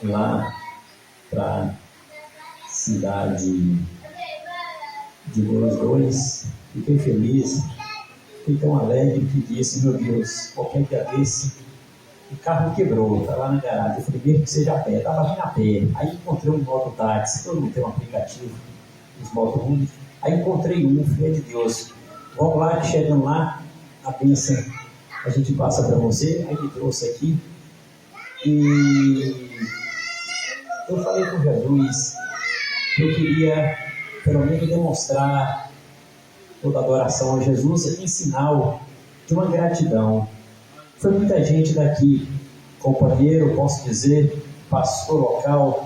lá para a cidade de Boas 2, fiquei feliz, fiquei tão alegre que disse, meu Deus, qualquer dia desse, o carro quebrou, está lá na garagem. Eu falei, mesmo que seja a pé, estava vindo a pé. Aí encontrei um mototáxi, todo mundo tem um aplicativo, os motorhomes. Aí encontrei um, filho de Deus. Vamos lá, chegando lá, a bênção a gente passa para você. Aí me trouxe aqui. E eu falei com Jesus, eu queria pelo menos demonstrar toda a adoração a Jesus em sinal de uma gratidão. Foi muita gente daqui, companheiro, posso dizer, pastor local.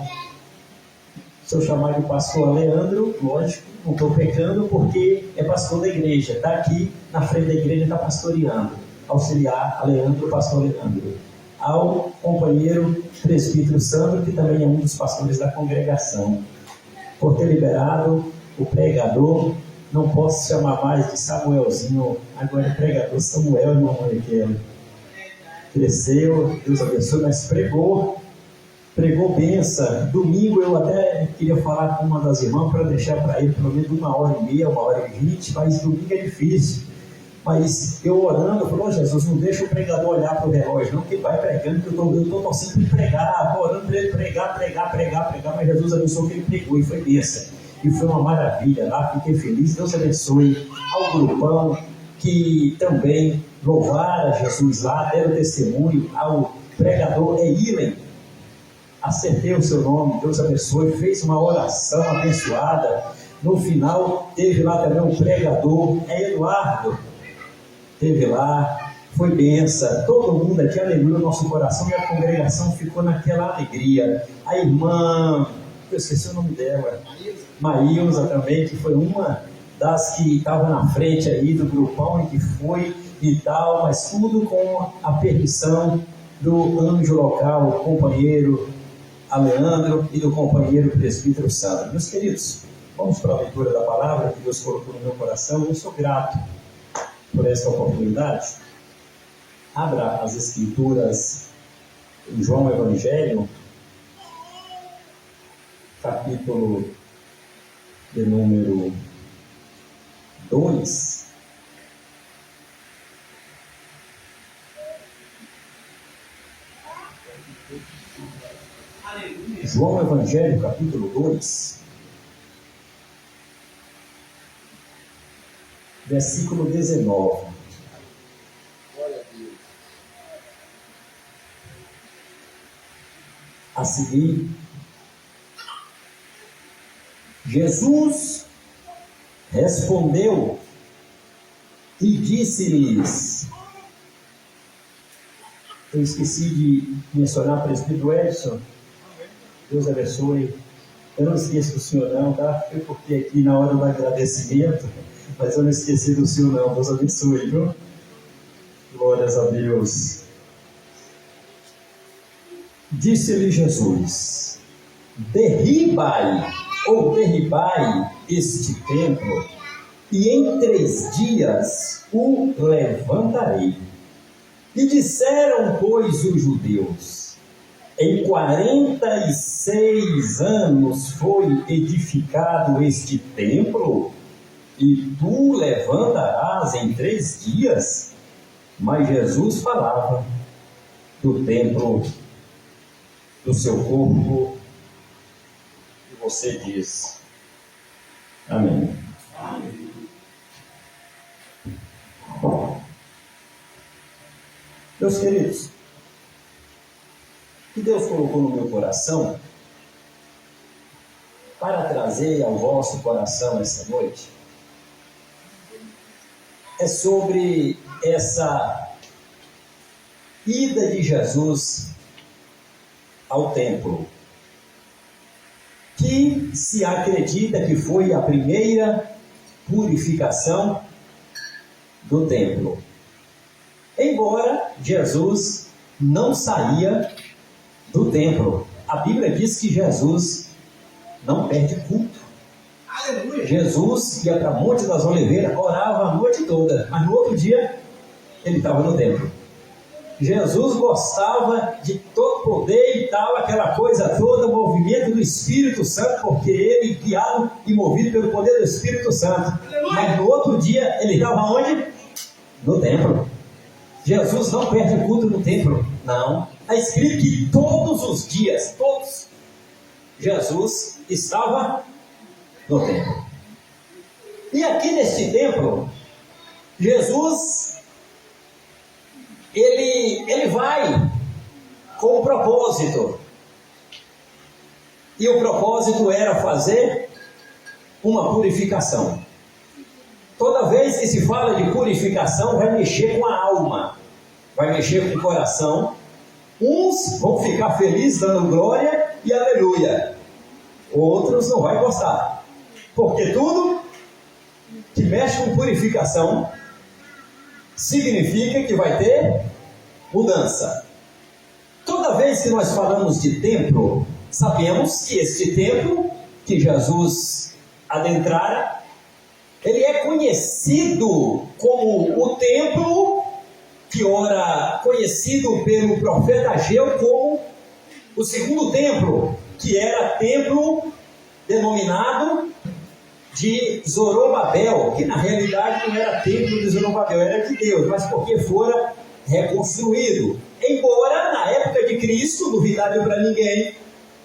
Se eu chamar de pastor Leandro, lógico, não estou pecando porque é pastor da igreja. Está aqui na frente da igreja, está pastoreando. Auxiliar a Leandro, pastor Leandro. Ao companheiro presbítero Sandro, que também é um dos pastores da congregação. Por ter liberado o pregador, não posso chamar mais de Samuelzinho, agora é pregador Samuel, irmão Miquel. Cresceu, Deus abençoe, mas pregou bênção. Domingo eu até queria falar com uma das irmãs para deixar para ele pelo menos 1h30, 1h20, mas domingo é difícil. Mas eu orando, eu falei, Jesus, não deixa o pregador olhar para o relógio, não, que vai pregando, que eu estou torcendo para ele pregar, estou orando para ele pregar, mas Jesus abençoou que ele pregou e foi bênção. E foi uma maravilha lá, fiquei feliz, Deus abençoe ao grupão que também louvaram a Jesus lá, deram testemunho ao pregador Eilen. Acertei o seu nome, Deus abençoe, fez uma oração abençoada. No final, teve lá também um pregador, Eduardo, teve lá, foi bênção. Todo mundo aqui aleluia o nosso coração e a congregação ficou naquela alegria. A irmã, eu esqueci o nome dela, Maílza também, que foi uma das que estava na frente aí do grupão e que foi e tal, mas tudo com a permissão do anjo local, o companheiro Leandro e do companheiro presbítero Sandro. Meus queridos, vamos para a leitura da palavra que Deus colocou no meu coração. Eu sou grato por esta oportunidade. Abra as escrituras em João Evangelho, capítulo de número 2. João Evangelho, capítulo 2, versículo 19. A seguir, Jesus respondeu e disse-lhes, eu esqueci de mencionar o presbítero Edson, Deus abençoe, eu não esqueço do senhor não, tá? Eu porque aqui na hora do agradecimento, mas eu não esqueci do senhor não, Deus abençoe, viu? Glórias a Deus. Disse-lhe Jesus, derribai este templo, e em 3 dias o levantarei. E disseram, pois, os judeus, em 46 anos foi edificado este templo, e tu levantarás em 3 dias? Mas Jesus falava do templo do seu corpo, e você diz, amém. Amém. Meus queridos, que Deus colocou no meu coração para trazer ao vosso coração essa noite é sobre essa ida de Jesus ao templo, que se acredita que foi a primeira purificação do templo. Embora Jesus não saía do templo, a Bíblia diz que Jesus não perde culto. Aleluia. Jesus ia para Monte das Oliveiras, orava a noite toda, mas no outro dia ele estava no templo. Jesus gostava de todo poder e tal, aquela coisa toda, o movimento do Espírito Santo, porque ele, guiado e movido pelo poder do Espírito Santo. Mas no outro dia, ele estava onde? No templo. Jesus não perde culto no templo, não. Está escrito que todos os dias, todos, Jesus estava no templo. E aqui neste templo, Jesus, ele vai com um propósito. E o propósito era fazer uma purificação. Toda vez que se fala de purificação, vai mexer com a alma, vai mexer com o coração. Uns vão ficar felizes dando glória e aleluia. Outros não vai gostar. Porque tudo que mexe com purificação significa que vai ter mudança. Toda vez que nós falamos de templo, sabemos que este templo que Jesus adentrara, ele é conhecido como o templo que ora conhecido pelo profeta Ageu como o segundo templo, que era templo denominado de Zorobabel, que na realidade não era templo de Zorobabel, era de Deus, mas porque fora reconstruído. Embora na época de Cristo, novidade para ninguém,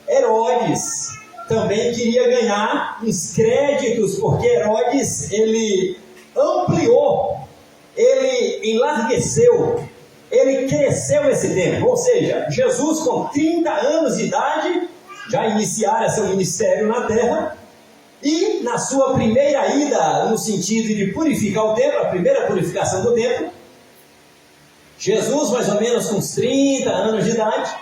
Herodes também queria ganhar uns créditos, porque Herodes, ele ampliou, ele enlargueceu, ele cresceu esse tempo. Ou seja, Jesus com 30 anos de idade, já iniciara seu ministério na terra, e na sua primeira ida, no sentido de purificar o templo, a primeira purificação do templo, Jesus mais ou menos com uns 30 anos de idade.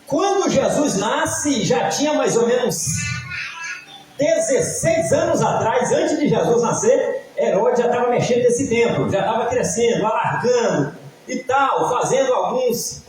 Quando Jesus nasce, já tinha mais ou menos 16 anos atrás, antes de Jesus nascer, Herodes já estava mexendo nesse templo, já estava crescendo, alargando e tal, fazendo algumas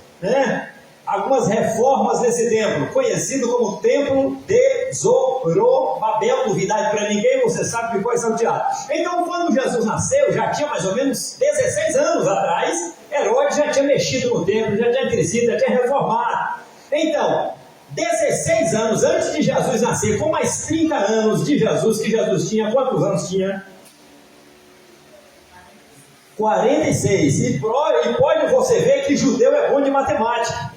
reformas nesse templo, conhecido como Templo de Zorobabel. Novidade para ninguém, você sabe que foi salteado. Então, quando Jesus nasceu, já tinha mais ou menos 16 anos atrás, Herodes já tinha mexido no templo, já tinha crescido, já tinha reformado. Então, 16 anos antes de Jesus nascer, com mais 30 anos de Jesus, que Jesus tinha, quantos anos tinha? 46. E pode você ver que judeu é bom de matemática.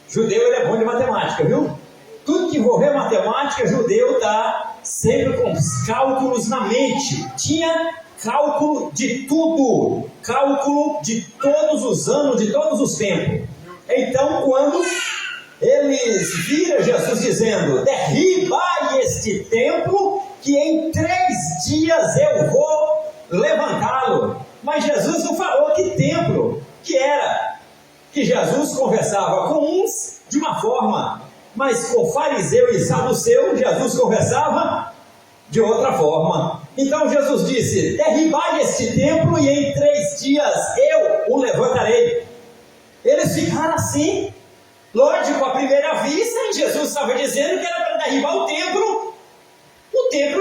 Judeu ele é bom de matemática, viu? Tudo que envolver matemática, judeu está sempre com os cálculos na mente. Tinha cálculo de tudo, cálculo de todos os anos, de todos os tempos. Então, quando eles viram Jesus dizendo: derribai este templo, que em 3 dias eu vou levantá-lo. Mas Jesus não falou que templo que era. Que Jesus conversava com uns de uma forma, mas com fariseu e saduceu, Jesus conversava de outra forma. Então Jesus disse: derribai este templo e em 3 dias eu o levantarei. Eles ficaram assim. Lógico, à primeira vista, Jesus estava dizendo que era para derribar o templo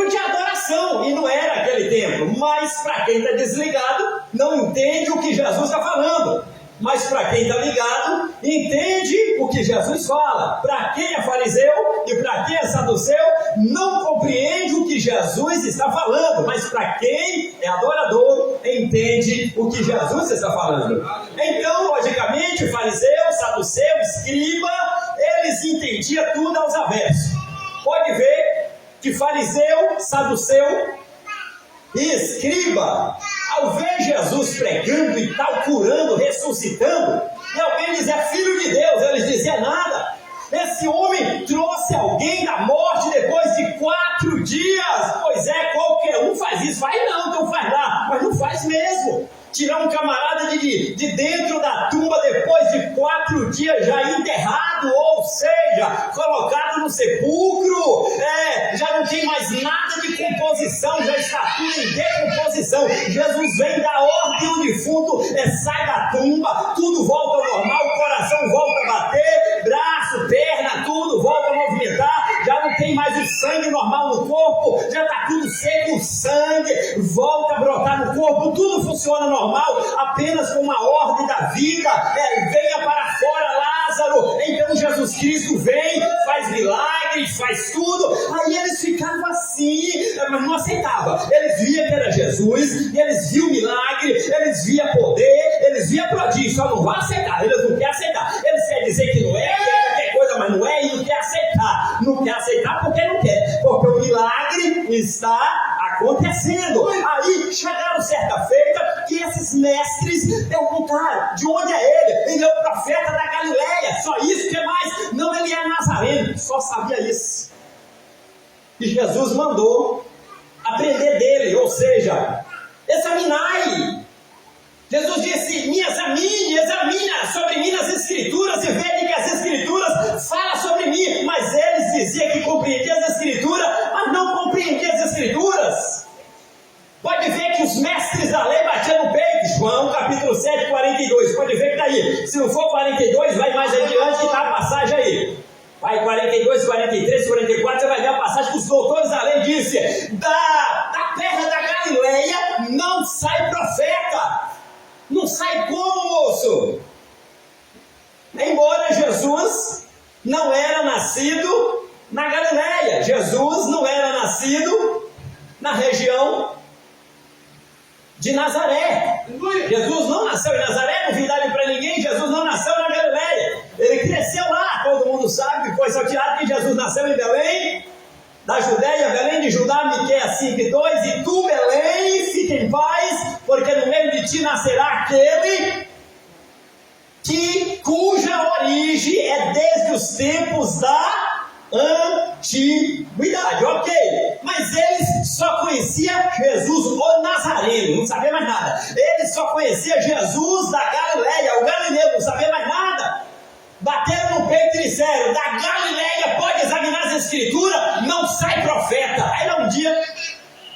de adoração, e não era aquele templo. Mas para quem está desligado, não entende o que Jesus está falando. Mas para quem está ligado, entende o que Jesus fala. Para quem é fariseu e para quem é saduceu, não compreende o que Jesus está falando. Mas para quem é adorador, entende o que Jesus está falando. Então, logicamente, fariseu, saduceu, escriba, eles entendiam tudo aos avessos. Pode ver que fariseu, saduceu e escriba, ao ver Jesus pregando e tal, curando, ressuscitando, e alguém diz: é filho de Deus, eles diziam: nada, esse homem trouxe alguém da morte depois de 4 dias. Pois é, qualquer um faz isso. Faz não, então faz lá, mas não faz mesmo. Tirar um camarada de dentro da tumba depois de 4 dias já enterrado, ou seja, colocado no sepulcro, já não tem mais nada de composição, já está tudo em decomposição. Jesus vem da ordem, o defunto sai da tumba, tudo volta ao normal, o coração volta a bater, braço, perna, tudo volta a movimentar, já não tem mais o sangue normal no corpo, já está tudo seco, o sangue volta a brotar no corpo, tudo funciona normal, apenas com uma ordem da vida. Venha para fora, Lázaro, Então Jesus Cristo vem, faz milagres, faz tudo. Aí eles ficavam assim, mas não aceitavam. Eles viam que era Jesus, eles viam milagre, eles viam poder, eles viam prodígio, só não vão aceitar. Eles não querem aceitar. Eles querem dizer que não é, que é qualquer coisa, mas não é, e não quer aceitar. Não quer aceitar porque não quer, porque o milagre está acontecendo. Aí chegaram certa feita que esses mestres perguntaram: de onde é ele? Ele é o profeta da Galileia. Só isso, que mais? Não, ele é nazareno. Só sabia isso. E Jesus mandou aprender dele, ou seja, examinai. Jesus disse: me examina sobre mim nas Escrituras e veja que as Escrituras falam sobre mim. Mas eles diziam que compreendiam as Escrituras, mas não compreendiam as Escrituras. Pode ver que os mestres da lei batiam no peito. João capítulo 7, 42. Pode ver que está aí. Se não for 42, vai mais adiante que está a passagem aí. Vai 42, 43, 44, você vai ver a passagem que os doutores da lei dizem: da terra da Galileia não sai profeta. Não sai como, moço? Embora Jesus não era nascido na Galileia. Jesus não era nascido na região de Nazaré. Jesus não nasceu em Nazaré, não novidade para ninguém. Jesus não nasceu na Galileia. Ele cresceu lá. Todo mundo sabe que foi sorteado que Jesus nasceu em Belém, da Judéia, Belém de Judá, Miqueias 5:2. E tu, Belém, fica em paz, porque no meio de ti nascerá aquele cuja origem é desde os tempos da antiguidade. Ok, mas eles só conheciam Jesus, o Nazareno, não sabia mais nada. Eles só conheciam Jesus da Galileia, o Galileu, não sabia mais nada. Bateram no peito e disseram: da Galileia pode examinar as Escrituras, não sai profeta. Aí um dia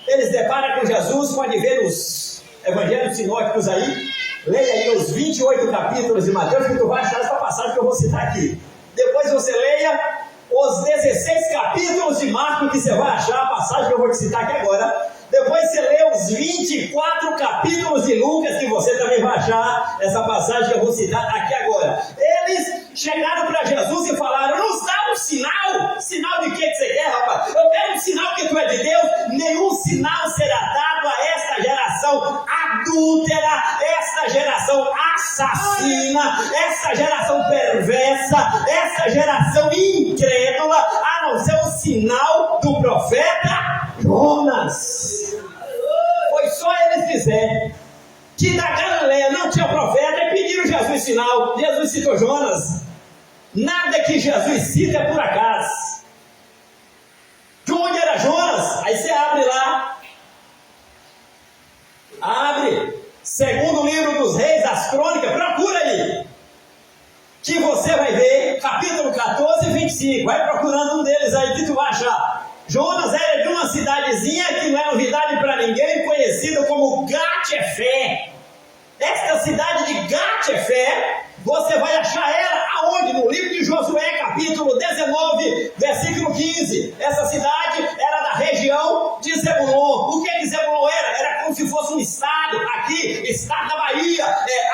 eles deparam com Jesus. Pode ver os evangelhos sinóticos aí, leia aí os 28 capítulos de Mateus, que tu vai achar essa passagem que eu vou citar aqui. Depois você leia os 16 capítulos de Marcos, que você vai achar a passagem que eu vou te citar aqui agora. Depois você lê os 24 capítulos de Lucas, que você também vai achar essa passagem que eu vou citar aqui agora. Eles chegaram para Jesus e falaram: nos dá um sinal. Sinal de que você quer, rapaz? Eu quero um sinal que tu é de Deus. Nenhum sinal será dado a esta geração adúltera, esta geração assassina, esta geração perversa, esta geração incrédula, a não ser o sinal do profeta Jonas. Foi só eles dizer que da Galileia não tinha profeta e pediram Jesus sinal. Jesus citou Jonas. Nada que Jesus cita é por acaso. De onde era Jonas? Aí você abre lá. Abre. Segundo livro dos Reis, das Crônicas. Procura aí. Que você vai ver. Capítulo 14 e 25. Vai procurando um deles aí que tu vai achar. Jonas era de uma cidadezinha que não é novidade para ninguém, conhecida como Gat-Efé. Esta cidade de Gat-Efé, você vai achar ela aonde? No livro de Josué, capítulo 19, versículo 15. Essa cidade era da região de Zebulon. O que Zebulon era? Era como se fosse um estado. Aqui, estado da Bahia.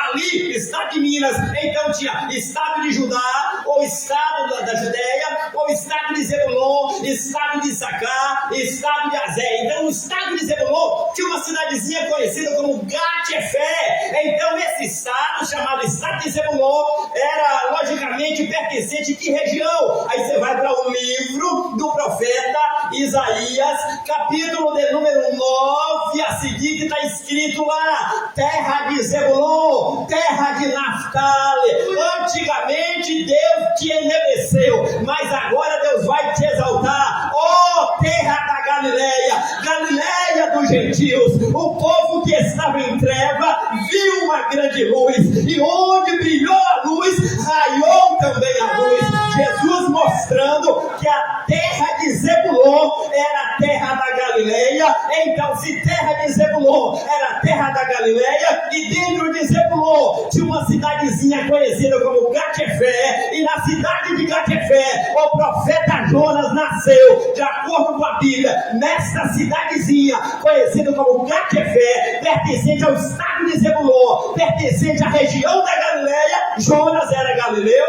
Ali, estado de Minas. Então tinha estado de Judá, ou estado da Judéia, ou estado de Zebulon, estado de Issacar, estado de Azé. Então, no estado de Zebulon tinha uma cidadezinha conhecida como Gat-Efé. Então, esse estado, chamado estado de Zebulon, era logicamente pertencente a que região? Aí você vai para o livro do profeta Isaías, capítulo de número 9, a seguir, que está escrito lá: terra de Zebulon, terra de Naftali. Antigamente Deus te enebreceu, mas agora Deus vai te exaltar. Ó terra da Galileia, Galileia dos gentios, o povo que estava em treva viu uma grande luz, e onde brilhou a luz, raiou também a luz. Jesus mostrando que a terra de Zebulon era a terra da Galileia. Então, se terra de Zebulon era a terra da Galileia, e dentro de Zebulon tinha uma cidadezinha conhecida como Gat-Efé, e na cidade de Gat-Efé o profeta Jonas nasceu, de acordo com a Bíblia, nessa cidadezinha conhecida como Gat-Efé, pertencente ao estado de Zebulon, pertencente à região da Galileia. Jonas era galileu.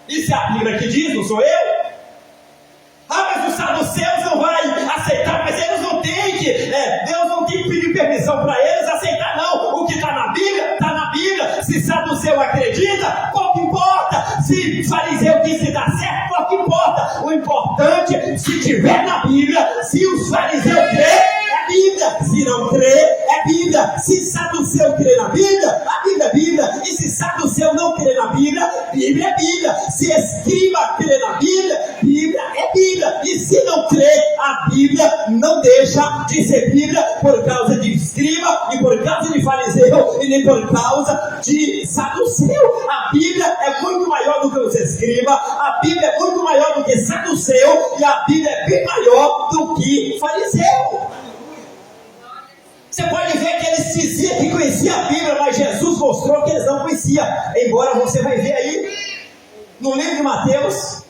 Isso é a Bíblia que diz, não sou eu? Mas os saduceus não vai aceitar, mas eles não têm que, Deus não tem que pedir permissão para eles aceitar, não. O que está na Bíblia, está na Bíblia. Se saduceu acredita, pouco importa. Se fariseu diz que dá certo, pouco importa. O importante, se tiver na Bíblia, se os fariseus crê, é Bíblia. Se não crê, é Bíblia. Se saduceu crê na Bíblia, a Bíblia é Bíblia. E se saduceu não crê na Bíblia, Bíblia é Bíblia. Se escriba crê na Bíblia, Bíblia é Bíblia. E se não crê, a Bíblia não deixa de ser Bíblia por causa de escriba e por causa de fariseu e nem por causa de saduceu. A Bíblia é muito maior do que os escriba, a Bíblia é muito maior do que saduceu e a Bíblia é bem maior do que fariseu. Você pode ver que eles diziam que conheciam a Bíblia, mas Jesus mostrou que eles não conheciam. Embora você vai ver aí no livro de Mateus,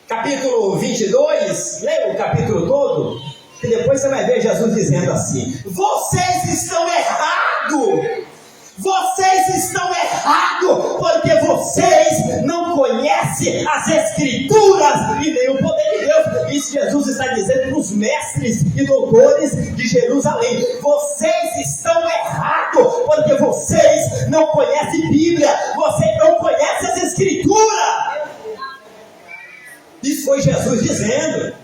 capítulo 22, leia o capítulo todo, e depois você vai ver Jesus dizendo assim: vocês estão errados! Vocês estão errados, porque vocês não conhecem as Escrituras e nem o poder de Deus. Isso Jesus está dizendo para os mestres e doutores de Jerusalém. Vocês estão errados, porque vocês não conhecem Bíblia, vocês não conhecem as Escrituras. Isso foi Jesus dizendo.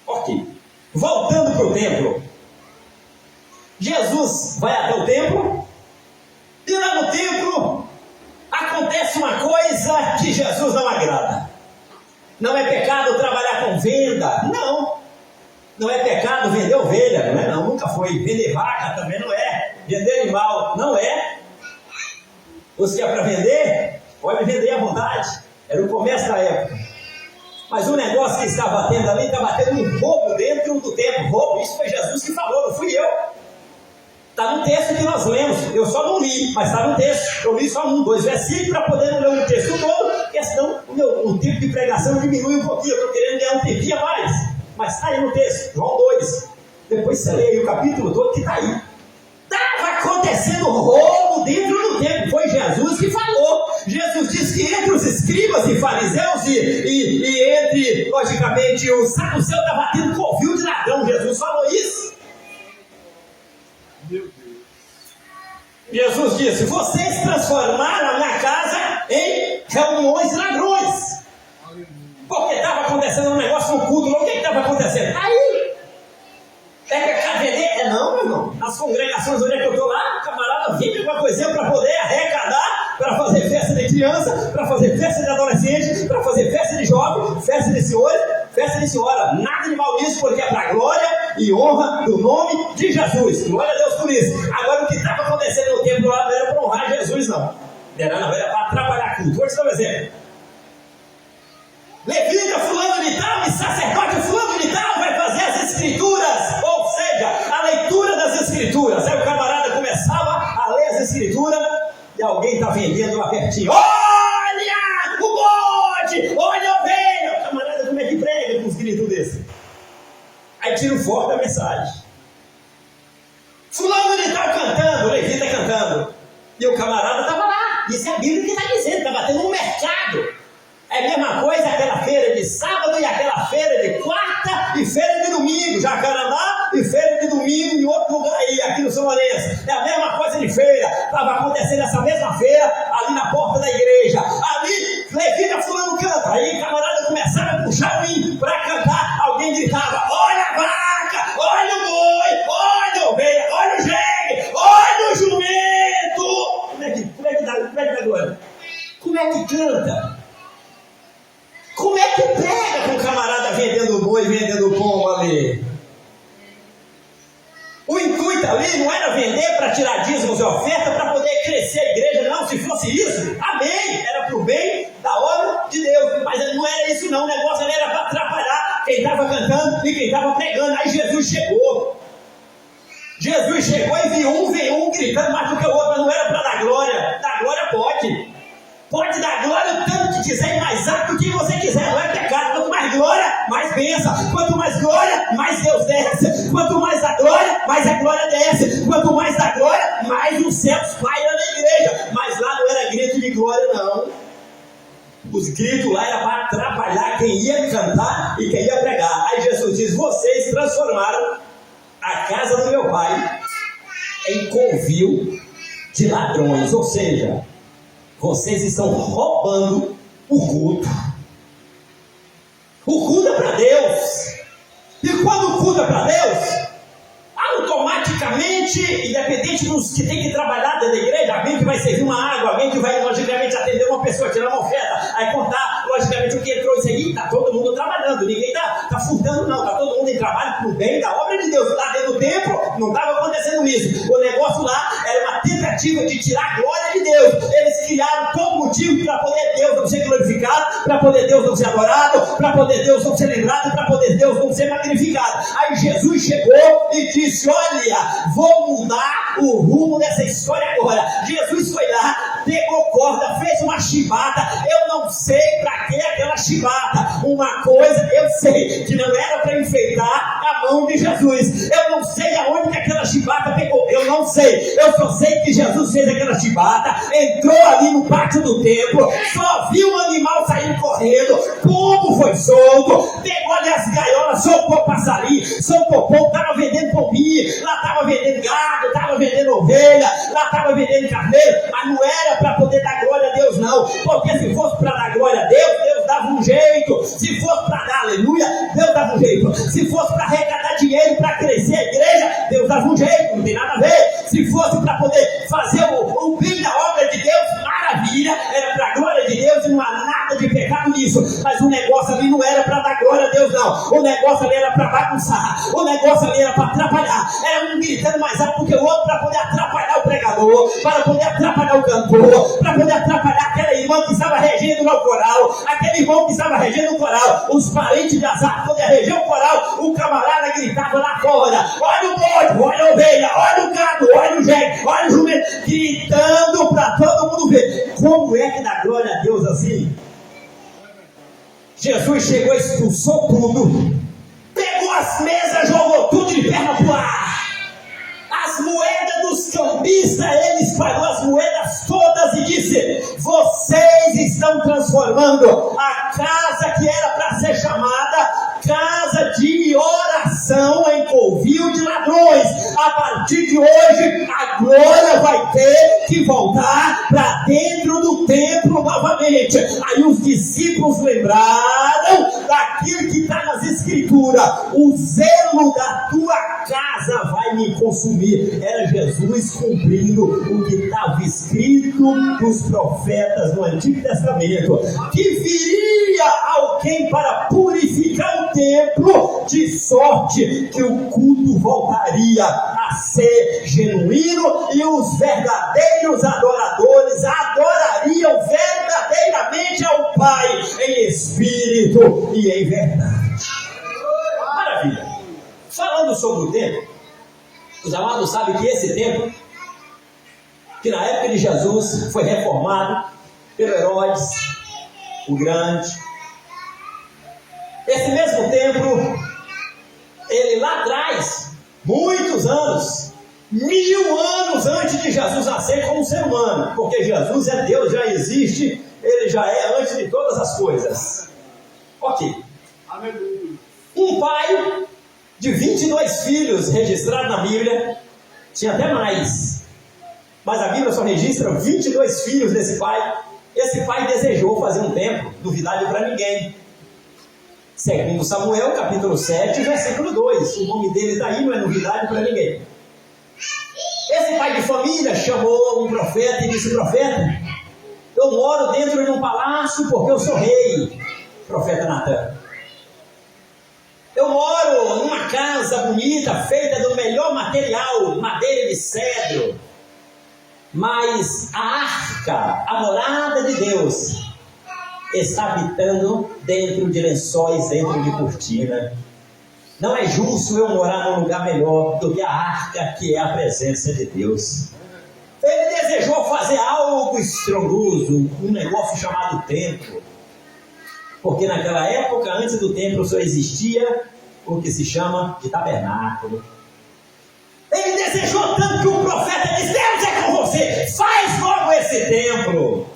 Ok, voltando para o templo. Jesus vai até o templo, e lá no templo acontece uma coisa que Jesus não agrada. Não é pecado trabalhar com venda, não. Não é pecado vender ovelha, não é não, nunca foi. Vender vaca também não é. Vender animal não é. Os que é para vender, pode vender à vontade. Era o comércio da época. Mas o negócio que estava tendo ali, estava tendo um roubo dentro do templo. Roubo, isso foi Jesus que falou, não fui eu. Está no texto que nós lemos, eu só não li, mas está no texto. Eu li só 2 versículos para poder não ler o texto todo, porque senão o tempo de pregação diminui um pouquinho. Eu estou querendo ganhar um tempinho a mais, mas está aí no texto, João 2. Depois você lê aí o capítulo todo que está aí. Estava acontecendo roubo dentro do templo, foi Jesus que falou. Jesus disse que entre os escribas e fariseus e entre, logicamente, os saduceus estava tendo covil de ladrão. Jesus falou isso. Meu Deus. Jesus disse: vocês transformaram a minha casa em reuniões de ladrões. Porque estava acontecendo um negócio no culto. O que estava acontecendo? Aí, é pecado vender? Não, meu irmão. Nas congregações onde é que eu estou lá, o camarada vende alguma coisinha para poder arrecadar, para fazer festa de criança, para fazer festa de adolescente, para fazer festa de jovem, festa de senhores, festa de senhora. Nada de mal nisso, porque é para glória e honra do nome de Jesus. Glória a Deus por isso. Agora, o que estava acontecendo no templo lá não era para honrar Jesus, não. Era para atrapalhar culto. Vou te dar um exemplo. Levita fulano de tal e sacerdote fulano de tal vai fazer as escrituras, ou seja, a leitura das escrituras. Aí o camarada começava a ler as escrituras e alguém está vendendo lá pertinho. Olha o bode, olha a ovelha. O camarada, como é que prega com os gritos desses? Aí tira o foco da mensagem. Fulano de tal cantando, o levita cantando, e o camarada estava lá. Isso é a Bíblia que está dizendo, estava tendo um mercado. É a mesma coisa aquela feira de sábado e aquela feira de quarta e feira de domingo, Jacarandá e feira de domingo em outro lugar aí, aqui no São Lourenço. É a mesma coisa de feira. Estava acontecendo essa mesma feira ali na porta da igreja. Ali, levita fulano canta. Aí camarada começava a puxar o hino para cantar. Alguém gritava: olha a vaca, olha o boi, olha a ovelha, olha o jegue, olha o jumento. Como é que dá glória? Como é que canta? Como é que pega com o camarada vendendo boi, vendendo pombo ali? O intuito ali não era vender para tirar dízimos e oferta para poder crescer a igreja, não. Se fosse isso, amém. Era para o bem da obra de Deus. Mas não era isso não, o negócio ali era para atrapalhar quem estava cantando e quem estava pregando. Aí Jesus chegou. Jesus chegou e viu um gritando mais do que o outro, mas não era para dar glória. Dar glória pode. Pode dar glória o tanto que quiser e mais alto do que você quiser, não é pecado. Quanto mais glória, mais bênção. Quanto mais glória, mais Deus desce. Quanto mais a glória, mais a glória desce. Quanto mais da glória, mais os céus pairam na igreja. Mas lá não era grito de glória, não. Os gritos lá era para atrapalhar quem ia cantar e quem ia pregar. Aí Jesus diz: vocês transformaram a casa do meu pai em covil de ladrões. Ou seja, vocês estão roubando o culto. O culto é para Deus. E quando o culto é para Deus, automaticamente, independente dos que tem que trabalhar dentro da igreja, alguém que vai servir uma água, alguém que vai logicamente atender uma pessoa, tirar uma oferta, aí contar logicamente o que entrou e aí está todo mundo trabalhando, ninguém está furtando não, está todo mundo em trabalho para o bem da obra de Deus. Lá dentro do templo não estava acontecendo isso. O negócio lá era uma tentativa de tirar a glória de Deus. Eles criaram todo motivo para poder Deus não ser glorificado, para poder Deus não ser adorado, para poder Deus não ser lembrado, para poder Deus não ser magnificado. Aí Jesus chegou e disse: olha, vou mudar o rumo dessa história agora. Jesus foi lá, pegou corda, fez uma chibata. Eu não sei para que aquela chibata. Uma coisa eu sei, que não era para enfeitar a mão de Jesus. Eu não sei aonde que aquela chibata pegou. Eu não sei. Eu só sei que Jesus fez aquela chibata, entrou ali no pátio do templo, só viu um animal saindo correndo, pombo foi solto, pegou ali as gaiolas, soltou passarinho, soltou pombo, estava vendendo pombinho, lá estava vendendo gado, estava vendendo ovelha, lá estava vendendo carneiro, mas não era para poder dar glória a Deus não, porque se fosse para dar glória a Deus, Deus dava um jeito. Se fosse para dar aleluia, Deus dava um jeito. Se fosse para arrecadar dinheiro para crescer a igreja, Deus dava um jeito, não tem nada a ver. Se fosse para poder fazer o bem da obra de Deus, maravilha, era para a glória de Deus e não há nada de pecado nisso. Mas o negócio ali não era para dar glória a Deus não, o negócio ali era para bagunçar, o negócio ali era para atrapalhar, era um gritando mais alto do que o outro para poder atrapalhar o pregador, para poder atrapalhar o cantor, para poder atrapalhar aquela irmã que estava regendo o coral, aquele irmão que estava regendo o coral, os parentes de Azar, quando ia reger o coral, o camarada gritava lá fora: olha o bode, olha a ovelha, olha o gado, olha o jegue, olha o jumento, gritando para todo mundo ver. Como é que dá glória a Deus assim? Jesus chegou, expulsou tudo, pegou as mesas, jogou tudo de perna pro ar. As moedas dos cambistas, ele espalhou as moedas todas e disse: vocês estão transformando a casa que era para ser chamada casa de oração em covil de ladrões. A partir de hoje, a glória vai ter que voltar para dentro do templo novamente. Aí os discípulos lembraram daquilo que está nas escrituras: o zelo da tua casa vai me consumir. Era Jesus cumprindo o que estava escrito nos profetas no Antigo Testamento, que viria alguém para purificar o templo, de sorte que o culto voltaria a ser genuíno e os verdadeiros adoradores adorariam verdadeiramente ao Pai em espírito e em verdade. Maravilha! Falando sobre o templo, os amados sabem que esse templo, que na época de Jesus foi reformado pelo Herodes o Grande, esse mesmo templo, ele lá atrás, muitos anos, 1000 anos antes de Jesus nascer como ser humano, porque Jesus é Deus, já existe, ele já é antes de todas as coisas. Ok. Um pai de 22 filhos registrados na Bíblia, tinha até mais, mas a Bíblia só registra 22 filhos desse pai. Esse pai desejou fazer um templo, novidade para ninguém. Segundo Samuel, capítulo 7, versículo 2. O nome dele está aí, não é novidade para ninguém. Esse pai de família chamou um profeta e disse: profeta, eu moro dentro de um palácio porque eu sou rei. Profeta Natan. Eu moro numa casa bonita, feita do melhor material, madeira de cedro. Mas a arca, a morada de Deus, está habitando dentro de lençóis, dentro de cortina. Não é justo eu morar num lugar melhor do que a arca, que é a presença de Deus. Ele desejou fazer algo estrondoso, um negócio chamado templo. Porque naquela época, antes do templo, só existia o que se chama de tabernáculo. Ele desejou tanto que o profeta disse: Deus é com você, faz logo esse templo.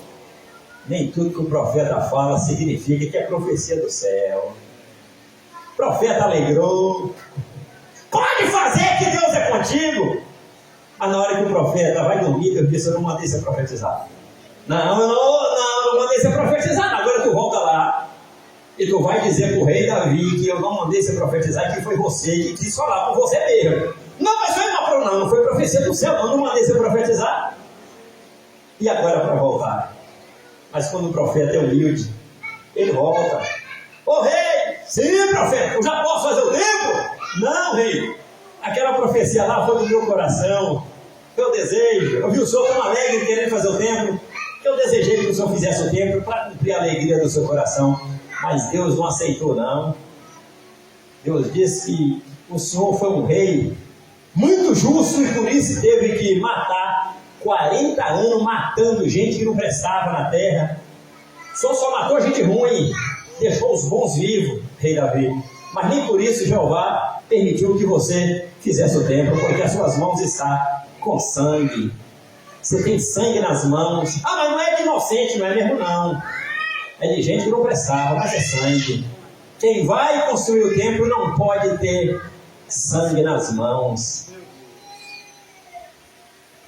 Nem tudo que o profeta fala significa que é profecia do céu. O profeta alegrou. Pode fazer que Deus é contigo. Mas na hora que o profeta vai dormir, Deus disse: eu não mandei você profetizar. Não mandei você profetizar. Agora tu volta lá e tu vai dizer para o rei Davi que eu não mandei você profetizar, que foi você que quis falar por você mesmo. Não, mas não foi profecia do céu, não mandei você profetizar. E agora para voltar? Mas quando o profeta é humilde, ele volta. Ô rei, sim profeta, eu já posso fazer o templo? Não, rei, aquela profecia lá foi do meu coração, eu desejo. Eu vi o senhor tão alegre querendo fazer o templo, eu desejei que o senhor fizesse o templo para cumprir a alegria do seu coração, mas Deus não aceitou não. Deus disse que o senhor foi um rei muito justo e por isso teve que matar 40 anos matando gente que não prestava na terra. Só matou gente ruim, deixou os bons vivos, rei Davi. Mas nem por isso Jeová permitiu que você fizesse o templo, porque as suas mãos estão com sangue. Você tem sangue nas mãos. Ah, mas não é de inocente, não é mesmo não. É de gente que não prestava, mas é sangue. Quem vai construir o templo não pode ter sangue nas mãos.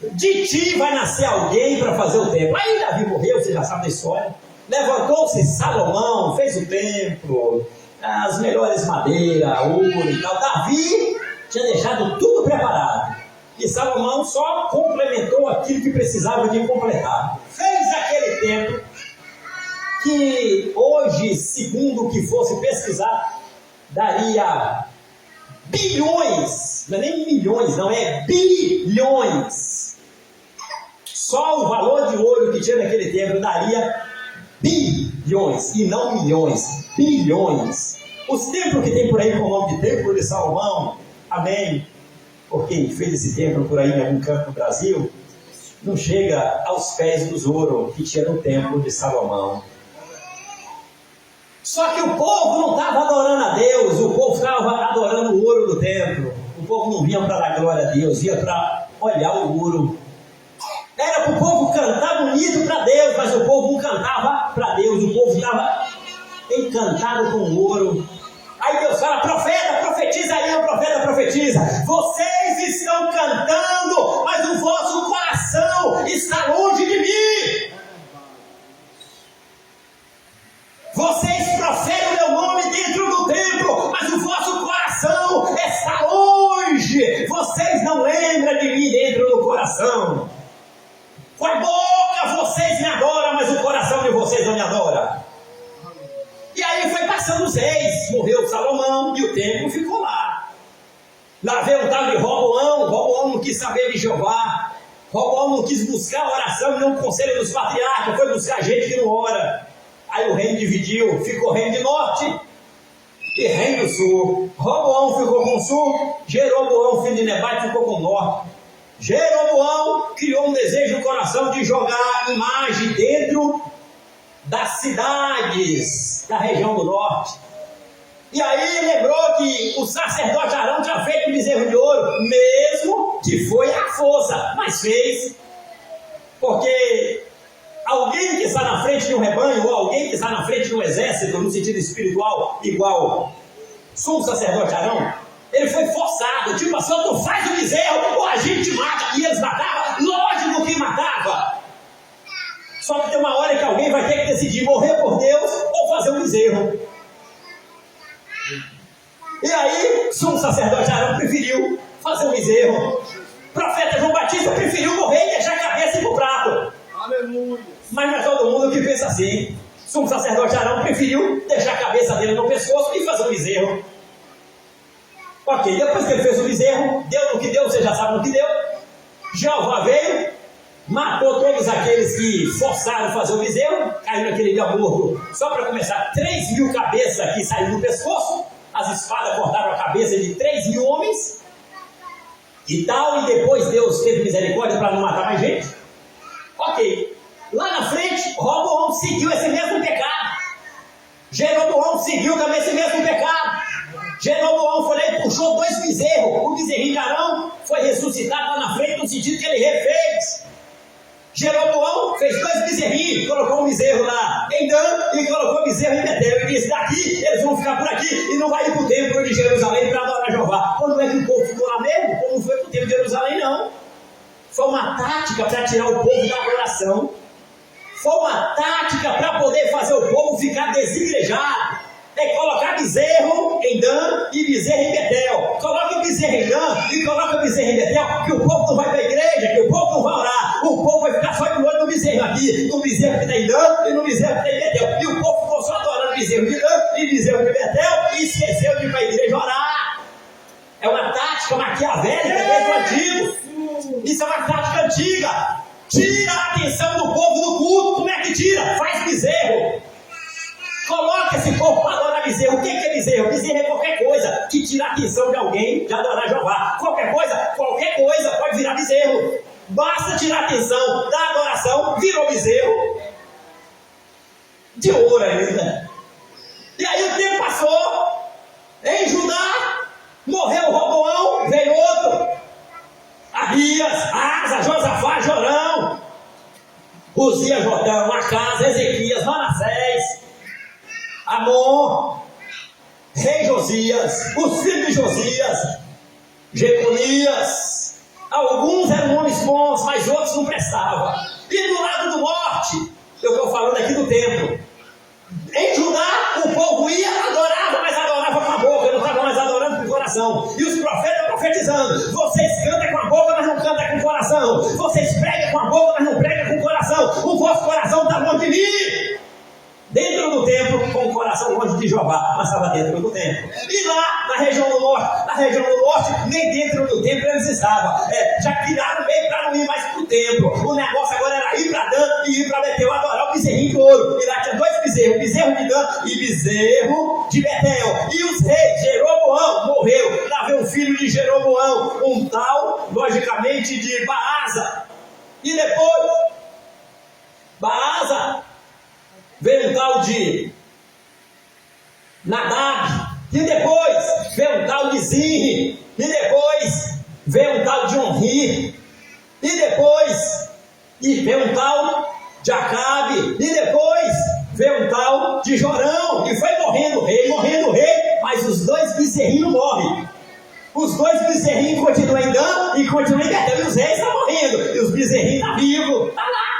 De ti vai nascer alguém para fazer o templo. Aí Davi morreu, você já sabe da história. Levantou-se Salomão, fez o templo, as melhores madeiras, ouro e tal. Davi tinha deixado tudo preparado. E Salomão só complementou aquilo que precisava de completar. Fez aquele templo que hoje, segundo o que fosse pesquisar, daria bilhões, não é nem milhões, não, é bilhões. Só o valor de ouro que tinha naquele templo daria bilhões, e não milhões, bilhões. Os templos que tem por aí com o nome de Templo de Salomão, amém, por quem fez esse templo por aí em algum canto do Brasil, não chega aos pés dos ouros que tinha no Templo de Salomão. Só que o povo não estava adorando a Deus, o povo estava adorando o ouro do templo. O povo não vinha para dar glória a Deus, vinha para olhar o ouro. Era para o povo cantar bonito para Deus, mas o povo não cantava para Deus, o povo estava encantado com o ouro. Aí Deus fala: profeta, profetiza aí, o profeta profetiza. Vocês estão cantando, mas o vosso coração está longe de mim. Vocês proferem o meu nome dentro do templo, mas o vosso coração está longe. Vocês não lembram de mim dentro do coração. Com a boca vocês me adoram, mas o coração de vocês não me adora. E aí foi passando os reis, morreu Salomão e o templo ficou lá. Lá veio um tal de Roboão não quis saber de Jeová. Roboão não quis buscar a oração e não o conselho dos patriarcas, foi buscar gente que não ora. Aí o reino dividiu, ficou reino de norte e reino do sul. Roboão ficou com o sul, Jeroboão, filho de Nebate, ficou com o norte. Jeroboão criou um desejo no coração de jogar imagem dentro das cidades da região do norte. E aí lembrou que o sacerdote Arão tinha feito um bezerro de ouro, mesmo que foi à força, mas fez, porque alguém que está na frente de um rebanho, ou alguém que está na frente de um exército, no sentido espiritual, igual sumo sacerdote Arão, ele foi forçado, tipo assim: tu faz o bezerro, ou a gente mata. E eles matavam, lógico que matava. Só que tem uma hora que alguém vai ter que decidir morrer por Deus ou fazer um bezerro. E aí, sumo sacerdote Arão preferiu fazer um bezerro. O profeta João Batista preferiu morrer e deixar a cabeça ir pro prato. Aleluia. Mas não é todo mundo que pensa assim. O sumo sacerdote Arão preferiu deixar a cabeça dele no pescoço e fazer um bezerro. Ok, depois que ele fez o bezerro, deu no que deu, você já sabe no que deu. Jeová veio, matou todos aqueles que forçaram a fazer o bezerro, caiu naquele dia morto. Só para começar, 3.000 cabeças que saíram do pescoço, as espadas cortaram a cabeça de 3.000 homens, e tal, e depois Deus teve misericórdia para não matar mais gente. Ok, lá na frente, Roboão seguiu esse mesmo pecado. Jeroboão seguiu também esse mesmo pecado. Jeroboão foi lá e puxou 2 bezerros. O bezerrinho de Arão foi ressuscitado lá na frente, no sentido que ele refez. Jeroboão fez 2 bezerrinhos, colocou um bezerro lá em Dan e colocou um bezerro em Betel. E disse: daqui eles vão ficar por aqui e não vai ir para o templo de Jerusalém para adorar Jeová. Quando é que o povo ficou lá mesmo? Como não foi para o templo de Jerusalém, não. Foi uma tática para tirar o povo da adoração. Foi uma tática para poder fazer o povo ficar desigrejado. É colocar bezerro em Dan e bezerro em Betel. Coloca o bezerro em Dan e coloca o bezerro em Betel, que o povo não vai para a igreja, que o povo não vai orar. O povo vai ficar só de olho no bezerro aqui, no bezerro que está em Dan e no bezerro que está em Betel. E o povo ficou só adorando bezerro de Dan e bezerro de Betel e esqueceu de ir para a igreja orar. É uma tática maquiavélica desde o antigo. Isso é uma tática antiga. Tira a atenção do povo do culto. Como é que tira? Faz bezerro. Coloca esse povo para adorar bezerro. O que é bezerro? Bezerro é qualquer coisa que tira a atenção de alguém de adorar Jeová. Qualquer coisa pode virar bezerro. Basta tirar a atenção da adoração, virou bezerro. De ouro ainda. E aí o tempo passou. Em Judá, morreu Roboão, veio outro. Abias, Asa, Josafá, Jorão, Uzias, Jordão, Acasa, Ezequias, Manassés, Amon, rei Josias, os filhos de Josias, Jeconias. Alguns eram homens bons, mas outros não prestavam. E do lado do norte, eu estou falando aqui do templo. Em Judá, o povo ia, adorava, mas adorava com a boca, não estava mais adorando com o coração. E os profetas profetizando: vocês cantam com a boca, mas não cantam com o coração. Vocês pregam com a boca, mas não pregam com o coração. O vosso coração está longe de mim. Dentro do templo, com o coração longe de Jeová, mas estava dentro do templo. E lá, na região do norte, nem dentro do templo eles estavam. Já tiraram meio para não ir mais para o templo. O negócio agora era ir para Dan e ir para Betel, adorar o bezerrinho de ouro. E lá tinha 2 bezerros, bezerro de Dan e bezerro de Betel. E os reis, Jeroboão morreu. Lá veio o filho de Jeroboão, um tal, logicamente, de Baasa. E depois, Baasa, veio um tal de Nadab, e depois veio um tal de Zinri, e depois veio um tal de Onri, e depois veio um tal de Acabe, e depois veio um tal de Jorão, e foi morrendo o rei, mas os 2 bezerrinhos não morrem. Os 2 bezerrinhos continuam em Dan e continuam em Betel, e os reis estão morrendo, e os bezerrinhos estão vivos, está lá.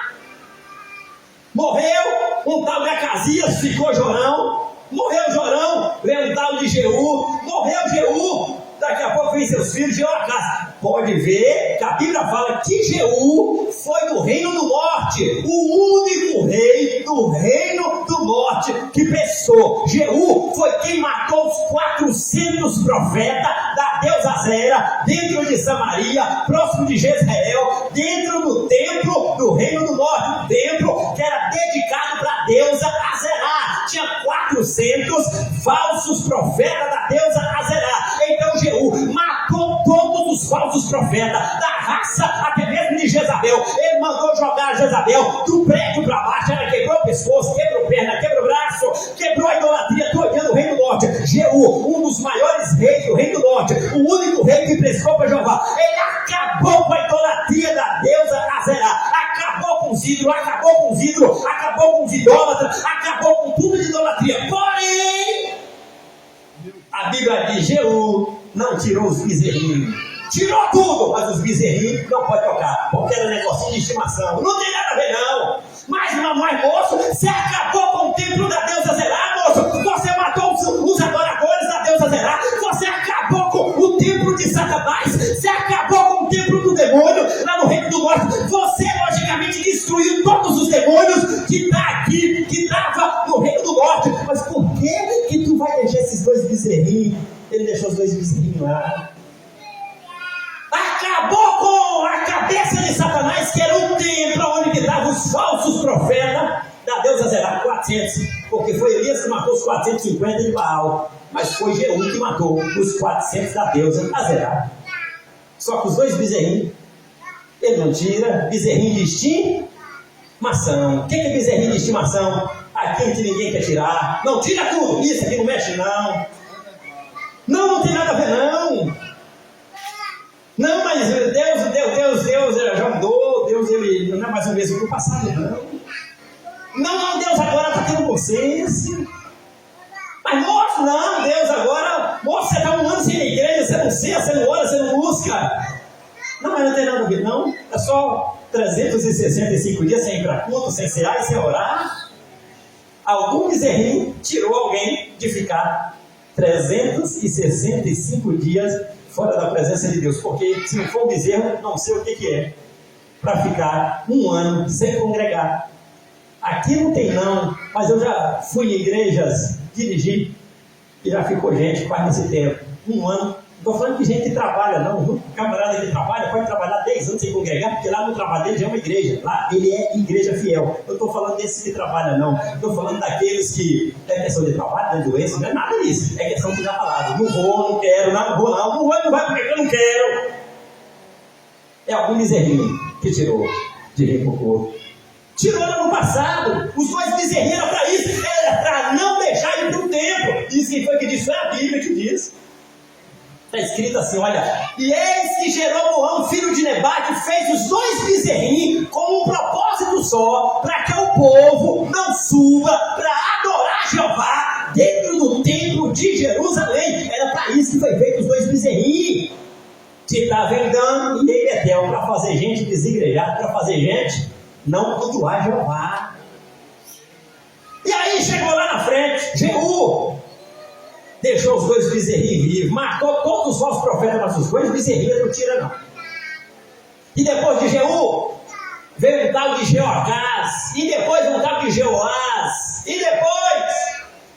Morreu um tal de Acasias, ficou Jorão. Morreu Jorão, veio um tal de Jeú. Morreu Jeú, daqui a pouco vem seus filhos, Jeoacás. Pode ver que a Bíblia fala que Jeú foi do reino do norte, o único rei do reino do norte que pensou. Jeú foi quem matou os 400 profetas da deusa Azera, dentro de Samaria, próximo de Jezreel, dentro do templo do reino do norte, templo que era dedicado para a deusa Azerá. Tinha 400 falsos profetas da deusa Azerá. Então Jeú matou todos os falsos profetas da raça, até mesmo de Jezabel. Ele mandou jogar Jezabel do prédio para baixo. Ela quebrou o pescoço, quebrou perna, quebrou o braço, quebrou a idolatria todinha do reino do norte. Jeú, um dos maiores reis do reino do norte, o único rei que prestou para Jeová, ele acabou com a idolatria da deusa Azerá. Acabou com os ídolos, acabou com os idólatras, acabou com tudo de idolatria. Porém, a Bíblia diz: Jeú não tirou os bezerrinhos. Tirou tudo, mas os bezerrinhos não pode tocar, porque era negocinho de estimação. Não tem nada a ver, não. Mas, mamãe, moço, você acabou com o templo da deusa Zerá, moço. Você matou os adoradores da deusa Zerá. Você acabou com o templo de Satanás. Você acabou com o templo do demônio lá no reino do norte. Você, logicamente, destruiu todos os demônios que está aqui, que estava no reino do norte. Mas por que tu vai deixar esses 2 bezerrinhos? Ele deixou os 2 bezerrinhos lá. Acabou com a cabeça de Satanás, que era o templo onde estavam os falsos profetas da deusa Zerá, 400, porque foi Elias que matou os 450 de Baal, mas foi Jeú que matou os 400 da deusa Azerá. Só que os 2 bezerrinhos, ele não tira. Bezerrinho de estimação. O que é bezerrinho de estimação? Aquilo que ninguém quer tirar. Não, tira tudo, isso aqui não mexe não. Não tem nada a ver não. Não, mas Deus já mudou, Deus ele não é mais o mesmo do passado, não. Não, Deus agora está tendo consciência. Mas moço, não, Deus agora, moço, você está um ano sem a igreja, você não sei, você não ora, você não busca. Não, mas não tem nada a ver, não. É só 365 dias sem ir para culto, sem cear e sem orar. Algum bezerrinho tirou alguém de ficar 365 dias fora da presença de Deus. Porque se não for bezerro, não sei o que é. Para ficar um ano sem congregar. Aqui não tem não, mas eu já fui em igrejas, dirigi, e já ficou gente quase nesse tempo. Um ano. Não estou falando de gente que trabalha, não. O camarada que trabalha pode trabalhar 10 anos sem congregar, porque lá no trabalho dele já é uma igreja. Lá ele é igreja fiel. Eu estou falando desses que trabalham, não. Estou falando daqueles que é questão de trabalho, de doença, não é nada disso. É questão de já falado. Não vou, não quero, não vou, não vai porque eu não quero. É algum bezerrinho que tirou de rir pro corpo. Tirou no passado. Os dois bezerrinhos eram para isso. Era para não deixar ir para o templo. Diz quem foi que disse? Foi a Bíblia que diz. Está escrito assim, olha. E eis que Jeroboão, filho de Nebate, fez os dois bezerrinhos com um propósito só, para que o povo não suba para adorar Jeová dentro do templo de Jerusalém. Era para isso que foi feito os dois bezerrinhos. Que estava andando em Betel para fazer gente desigrejada, para fazer gente não cultuar Jeová. E aí chegou lá na frente, Jeú deixou os dois bezerrinhos vivos, matou todos os falsos profetas, mas os dois bezerrinhos não tira não. E depois de Jeú, veio um tal de Jeoacás, e depois um tal de Jeoás, e depois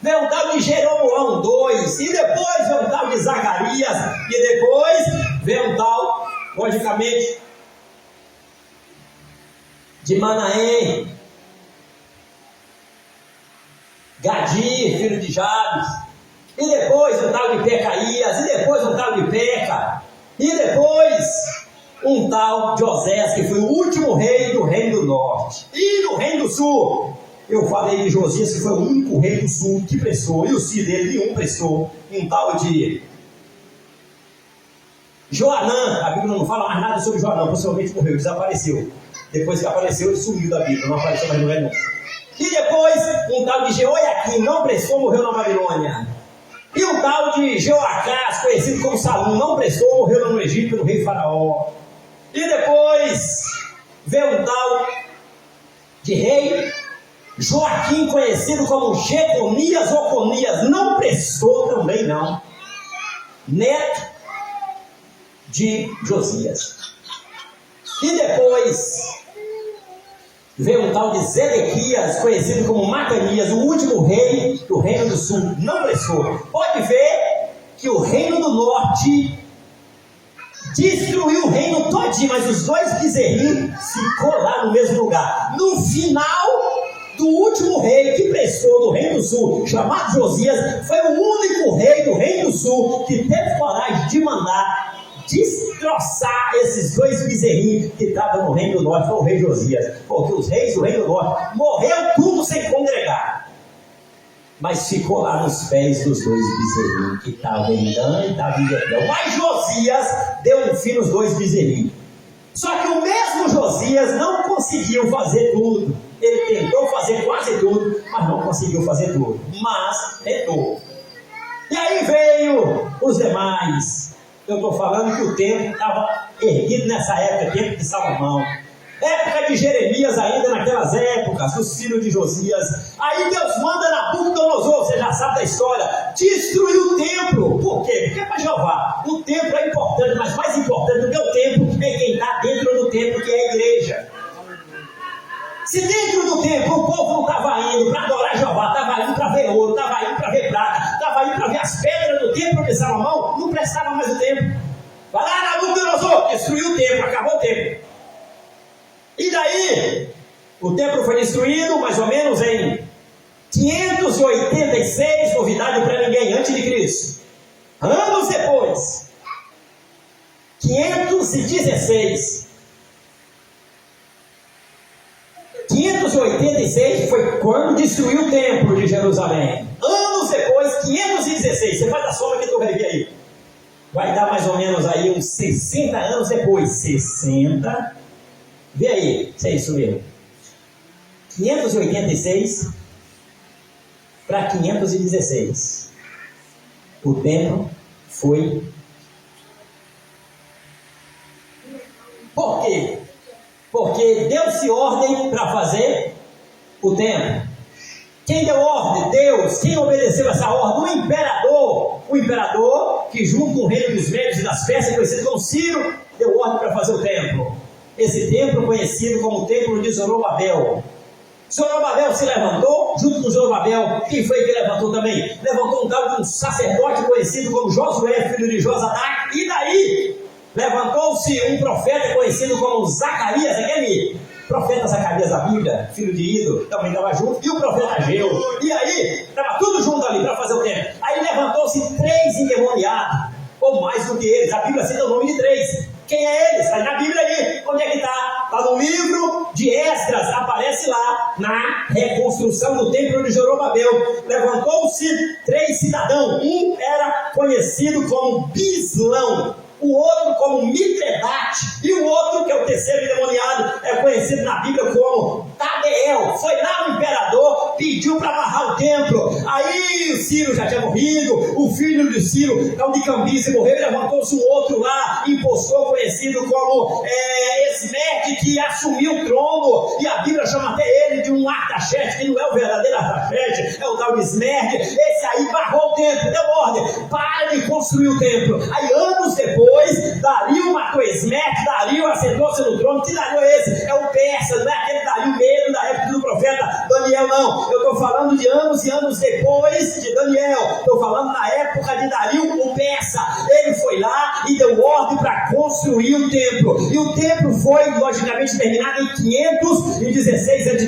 veio um tal de Jeroboão II, e depois veio um tal de Zacarias, e depois veio um tal, logicamente, de Manaém, Gadi, filho de Jabes, e depois um tal de Pecaías, e depois um tal de Peca, e depois um tal de Osés, que foi o último rei do Reino do Norte. E no Reino do Sul, eu falei de Josias, que foi o único rei do Sul que prestou, e o filho dele nenhum prestou, um tal de Joanã. A Bíblia não fala mais nada sobre Joanã, possivelmente morreu, desapareceu. Depois que apareceu, ele sumiu da Bíblia, não apareceu mais no reino. E depois, um tal de Jeoiaquim, não prestou, morreu na Babilônia. E um tal de Jeoacás, conhecido como Salum, não prestou, morreu no Egito, no rei Faraó. E depois, veio um tal de rei Joaquim, conhecido como Jeconias ou Conias, não prestou também não. Neto de Josias. E depois veio um tal de Zedequias, conhecido como Matanias, o último rei do Reino do Sul, não prestou. Pode ver que o Reino do Norte destruiu o reino todinho, mas os dois bezerrinhos ficou lá no mesmo lugar. No final do último rei que prestou do Reino do Sul, chamado Josias, foi o único rei do Reino do Sul que teve coragem de mandar destroçar esses dois bezerrinhos que estavam no Reino do Norte, foi o rei Josias, porque os reis do Reino do Norte morreram tudo sem congregar, mas ficou lá nos pés dos dois bezerrinhos que estavam em Dan e estavam em Betel. Mas Josias deu um fim nos dois bezerrinhos. Só que o mesmo Josias não conseguiu fazer tudo. Ele tentou fazer quase tudo, mas não conseguiu fazer tudo. Mas tentou. E aí veio os demais. Eu estou falando que o templo estava erguido nessa época, tempo de Salomão. Época de Jeremias ainda, naquelas épocas, dos filhos de Josias. Aí Deus manda Nabucodonosor, você já sabe da história, destruir o templo. Por quê? Porque é para Jeová. O templo é importante, mas mais importante do que o templo é quem está dentro do templo, que é a igreja. Se dentro do templo o povo não estava indo para adorar Jeová, estava indo para ver ouro, estava indo para ver prata, estava indo para ver as pedras do templo de Salomão, não prestava mais o templo. Vai lá, Nabucodonosor, destruiu o templo, acabou o templo. E daí, o templo foi destruído mais ou menos em 586, novidade para ninguém, antes de Cristo. Anos depois, 516. 586 foi quando destruiu o templo de Jerusalém. Anos depois, 516. Você faz a soma que tu vai ver aí. Vai dar mais ou menos aí uns 60 anos depois. 60 Vê aí, se é isso mesmo. 586 para 516. O templo foi. Por quê? Porque deu-se ordem para fazer o templo. Quem deu ordem? Deus. Quem obedeceu essa ordem? O imperador que junto com o reino dos Medos e das Persas, conhecido como Ciro, deu ordem para fazer o templo. Esse templo conhecido como o templo de Zorobabel. Zorobabel se levantou, junto com Zorobabel, quem foi que levantou também? Levantou um tal de um sacerdote conhecido como Josué, filho de Josadac, e daí levantou-se um profeta conhecido como Zacarias, aquele profeta Zacarias da Bíblia, filho de Ido, também estava junto, e o profeta Ageu, e aí, estava tudo junto ali para fazer o templo. Aí levantou-se 3 endemoniados, ou mais do que eles, a Bíblia cita o nome de 3. Quem é eles? Está na Bíblia ali. Onde é que está? Está no livro de Esdras, aparece lá, na reconstrução do templo de Zorobabel. Levantou-se 3 cidadãos. Um era conhecido como Bislão, o outro como Mitredate, e o outro, que é o terceiro endemoniado, é conhecido na Bíblia como Tabeel. Foi lá o imperador, pediu para amarrar o templo. Aí o Ciro já tinha morrido, o filho de Ciro, tal de Cambize, morreu. Levantou-se um outro lá, impostor conhecido como Esmerte, que assumiu o trono, e a Bíblia chama até ele de um Artaxerxes, que não é o verdadeiro Artaxerxes, é o tal de Esmerte. Esse aí barrou o templo, deu ordem, para de construir o templo. Aí anos depois, Dario matou Esmerte, Dario assentou-se no trono. Que Dario é esse? É o persa, não é aquele Dario mesmo da época do profeta Daniel, não. Eu estou falando de anos e anos depois de Daniel. Estou falando na época de Dario, o persa. Ele foi lá e deu ordem para construir o templo. E o templo foi, logicamente, terminado em 516 a.C.,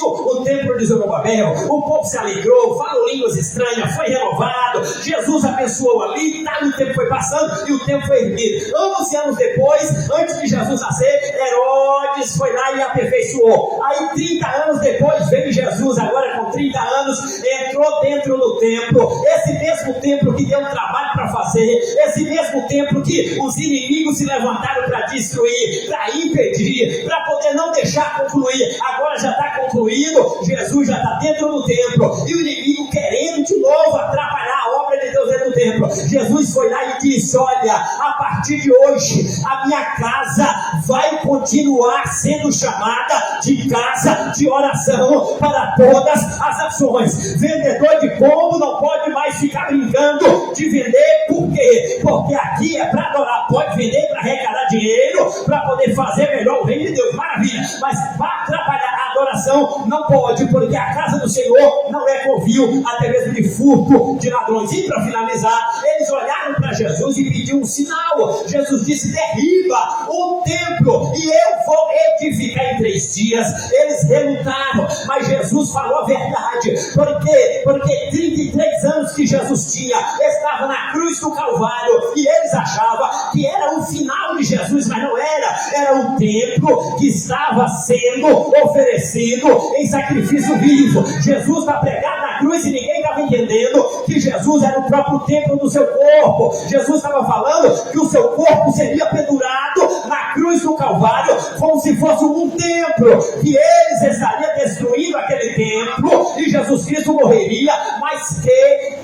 o templo de Zorobabel. O povo se alegrou, falou línguas estranhas, foi renovado. Jesus abençoou ali, o tempo foi passando e o templo foi erguido. Anos e anos depois, antes de Jesus nascer, Herodes foi lá e aperfeiçoou. Aí 30 anos depois veio Jesus, agora com 30 anos, entrou dentro do templo. Esse mesmo templo que deu trabalho para fazer, esse mesmo templo que os inimigos se levantaram para destruir, para impedir, para poder não deixar concluir. Agora já está concluído, Jesus já está dentro do templo, e o inimigo querendo de novo atrapalhar a obra de Deus dentro do templo. Jesus foi lá e disse: olha, a partir de hoje a minha casa vai continuar sendo chamada de casa de oração para todas as nações. Vendedor de pombo não pode mais ficar brincando de vender. Por quê? Porque aqui é para adorar. Pode vender para arrecadar dinheiro, para poder fazer melhor o reino de Deus, maravilha, mas para atrapalhar a adoração não pode, porque a casa do Senhor não é covil, até mesmo de furto, de ladrões. E para finalizar, eles olharam para Jesus e pediram um sinal. Jesus disse: derriba o templo e eu vou edificar em 3 dias. Eles relutaram, mas Jesus falou a verdade. Por quê? Porque 33 anos que Jesus tinha, estava na cruz do Calvário, e eles achavam que era o final de Jesus, mas não era. Era o templo que estava sendo oferecido em sacrifício vivo. Jesus está pregado na cruz e ninguém estava entendendo que Jesus era o próprio templo do seu corpo. Jesus estava falando que o seu corpo seria pendurado na cruz do Calvário, como se fosse um templo, que eles estariam destruindo aquele templo, e Jesus Cristo morreria, mas que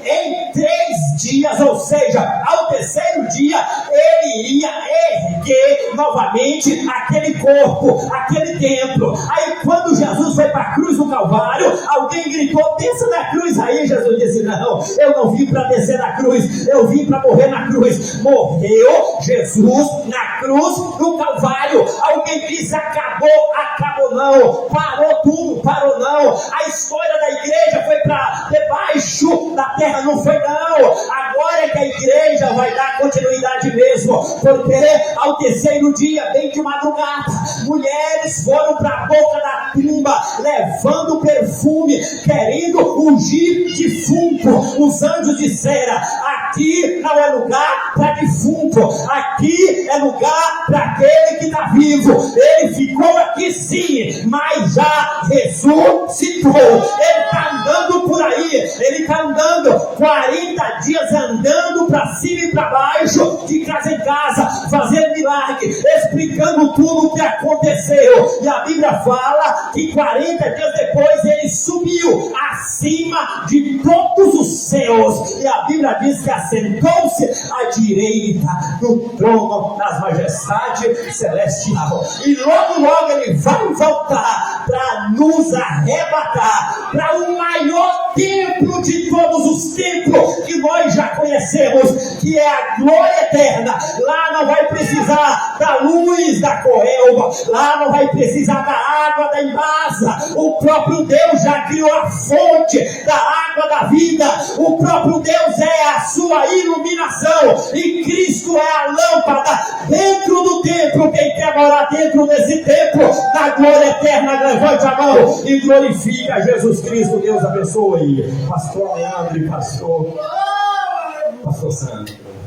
em 3 dias, ou seja, ao terceiro dia, ele iria erguer novamente aquele corpo, aquele templo. Aí quando Jesus foi para a cruz do Calvário, alguém gritou: desça da cruz aí. Jesus disse: não, eu não vim para descer da cruz, eu vim para morrer na cruz. Morreu Jesus na cruz do Calvário. Alguém disse: acabou não, parou tudo, parou não. A história da igreja foi para debaixo da terra, não foi não. Agora é que a igreja vai dar continuidade mesmo, porque ao terceiro dia, bem de madrugada, mulheres foram para a boca da tumba, levando perfume, querendo ungir defunto. Os anjos disseram: aqui não é lugar para defunto, aqui é lugar para aquele que está vivo. Ele ficou aqui sim, mas já ressuscitou. Ele está andando por aí, milagre. Ele está andando 40 dias andando para cima e para baixo, de casa em casa, fazendo milagre, explicando tudo o que aconteceu. E a Bíblia fala que 40 dias depois ele subiu acima de todos os céus. E a Bíblia diz que assentou-se à direita do trono das majestades celestial. E logo ele vai voltar para nos arrebatar para o maior templo de todos os templos que nós já conhecemos, que é a glória eterna. Lá não vai precisar da luz da Coelba, lá não vai precisar da água da Embasa. O próprio Deus já criou a fonte da água da vida. O próprio Deus é a sua iluminação, e Cristo é a lâmpada dentro do templo. Quem quer morar dentro desse templo da glória eterna, levante a mão e glorifica Jesus Cristo. Deus abençoe. Pastor Leandro e pastor Sandro.